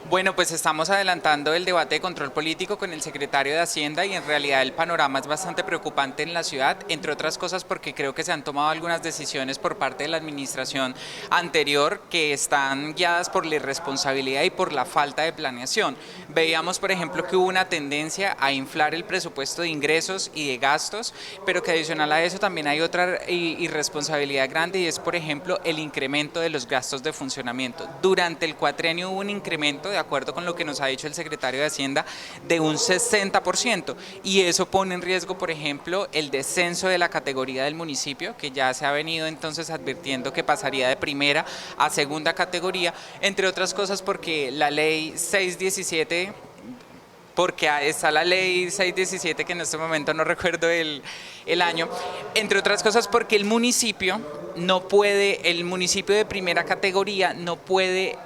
Bueno, pues estamos adelantando el debate de control político con el secretario de Hacienda y en realidad el panorama es bastante preocupante en la ciudad, entre otras cosas porque creo que se han tomado algunas decisiones por parte de la administración anterior que están guiadas por la irresponsabilidad y por la falta de planeación. Veíamos, por ejemplo, que hubo una tendencia a inflar el presupuesto de ingresos y de gastos, pero que adicional a eso también hay otra irresponsabilidad grande y es, por ejemplo, el incremento de los gastos de funcionamiento. Durante el cuatrenio hubo un incremento, de acuerdo con lo que nos ha dicho el secretario de Hacienda, de un 60%, y eso pone en riesgo, por ejemplo, el descenso de la categoría del municipio, que ya se ha venido entonces advirtiendo que pasaría de primera a segunda categoría, entre otras cosas porque la ley 617, porque está la ley 617, que en este momento no recuerdo el año, entre otras cosas porque el municipio de primera categoría no puede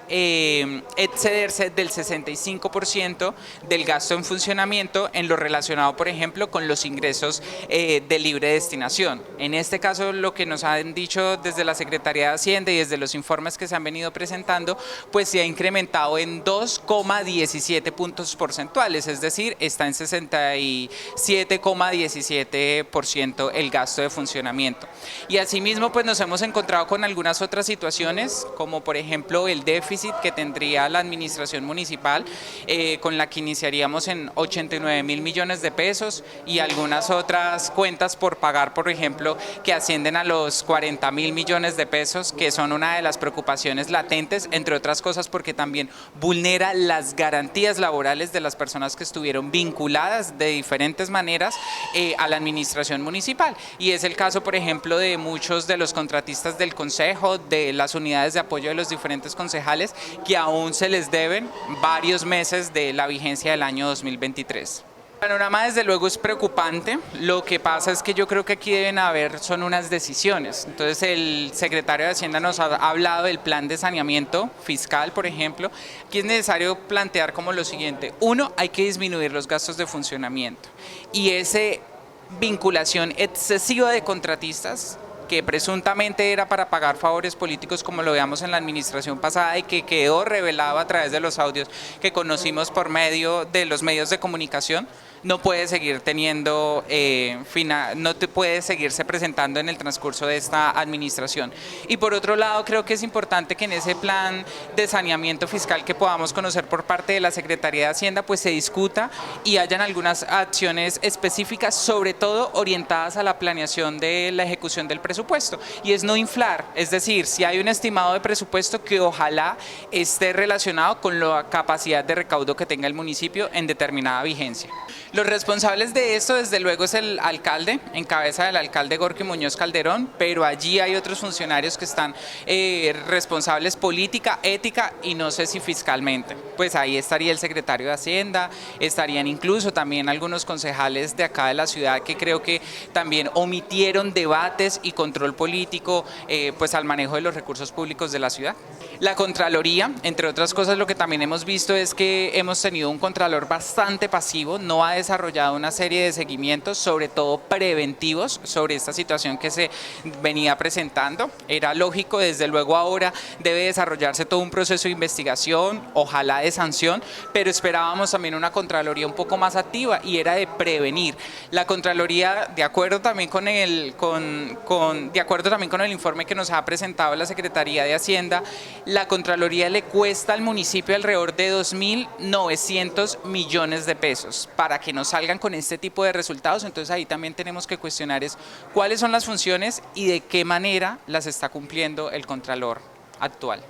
excederse del 65% del gasto en funcionamiento en lo relacionado, por ejemplo, con los ingresos de libre destinación. En este caso, lo que nos han dicho desde la Secretaría de Hacienda y desde los informes que se han venido presentando, pues se ha incrementado en 2,17 puntos porcentuales, es decir, está en 67,17% el gasto de funcionamiento. Y asimismo, pues nos hemos encontrado con algunas otras situaciones, como por ejemplo el déficit que tendría la administración municipal, con la que iniciaríamos en 89.000 millones de pesos, y algunas otras cuentas por pagar, por ejemplo, que ascienden a los 40.000 millones de pesos, que son una de las preocupaciones latentes, entre otras cosas porque también vulnera las garantías laborales de las personas que estuvieron vinculadas de diferentes maneras a la administración municipal. Y es el caso, por ejemplo, de muchos de los contratistas del consejo, de las unidades de apoyo de los diferentes concejales, que aún se les deben varios meses de la vigencia del año 2023. El panorama desde luego es preocupante. Lo que pasa es que yo creo que aquí deben haber son unas decisiones. Entonces el secretario de Hacienda nos ha hablado del plan de saneamiento fiscal, por ejemplo. Aquí es necesario plantear como lo siguiente: uno, hay que disminuir los gastos de funcionamiento, y ese vinculación excesiva de contratistas que presuntamente era para pagar favores políticos, como lo veamos en la administración pasada, y que quedó revelado a través de los audios que conocimos por medio de los medios de comunicación, no puede seguir teniendo, no puede seguirse presentando en el transcurso de esta administración. Y por otro lado, creo que es importante que en ese plan de saneamiento fiscal que podamos conocer por parte de la Secretaría de Hacienda, pues se discuta y hayan algunas acciones específicas, sobre todo orientadas a la planeación de la ejecución del presupuesto, y es no inflar, es decir, si hay un estimado de presupuesto, que ojalá esté relacionado con la capacidad de recaudo que tenga el municipio en determinada vigencia. Los responsables de esto, desde luego, es el alcalde, en cabeza del alcalde Gorky Muñoz Calderón, pero allí hay otros funcionarios que están responsables política, ética y no sé si fiscalmente. Pues ahí estaría el secretario de Hacienda, estarían incluso también algunos concejales de acá de la ciudad que creo que también omitieron debates y control político pues al manejo de los recursos públicos de la ciudad. La Contraloría, entre otras cosas, lo que también hemos visto es que hemos tenido un contralor bastante pasivo, no ha desarrollado una serie de seguimientos, sobre todo preventivos, sobre esta situación que se venía presentando. Era lógico, desde luego ahora debe desarrollarse todo un proceso de investigación, ojalá de sanción, pero esperábamos también una Contraloría un poco más activa, y era de prevenir. La Contraloría, de acuerdo también con el informe que nos ha presentado la Secretaría de Hacienda, la Contraloría le cuesta al municipio alrededor de 2.900 millones de pesos. Para que nos salgan con este tipo de resultados, entonces ahí también tenemos que cuestionar cuáles son las funciones y de qué manera las está cumpliendo el Contralor actual.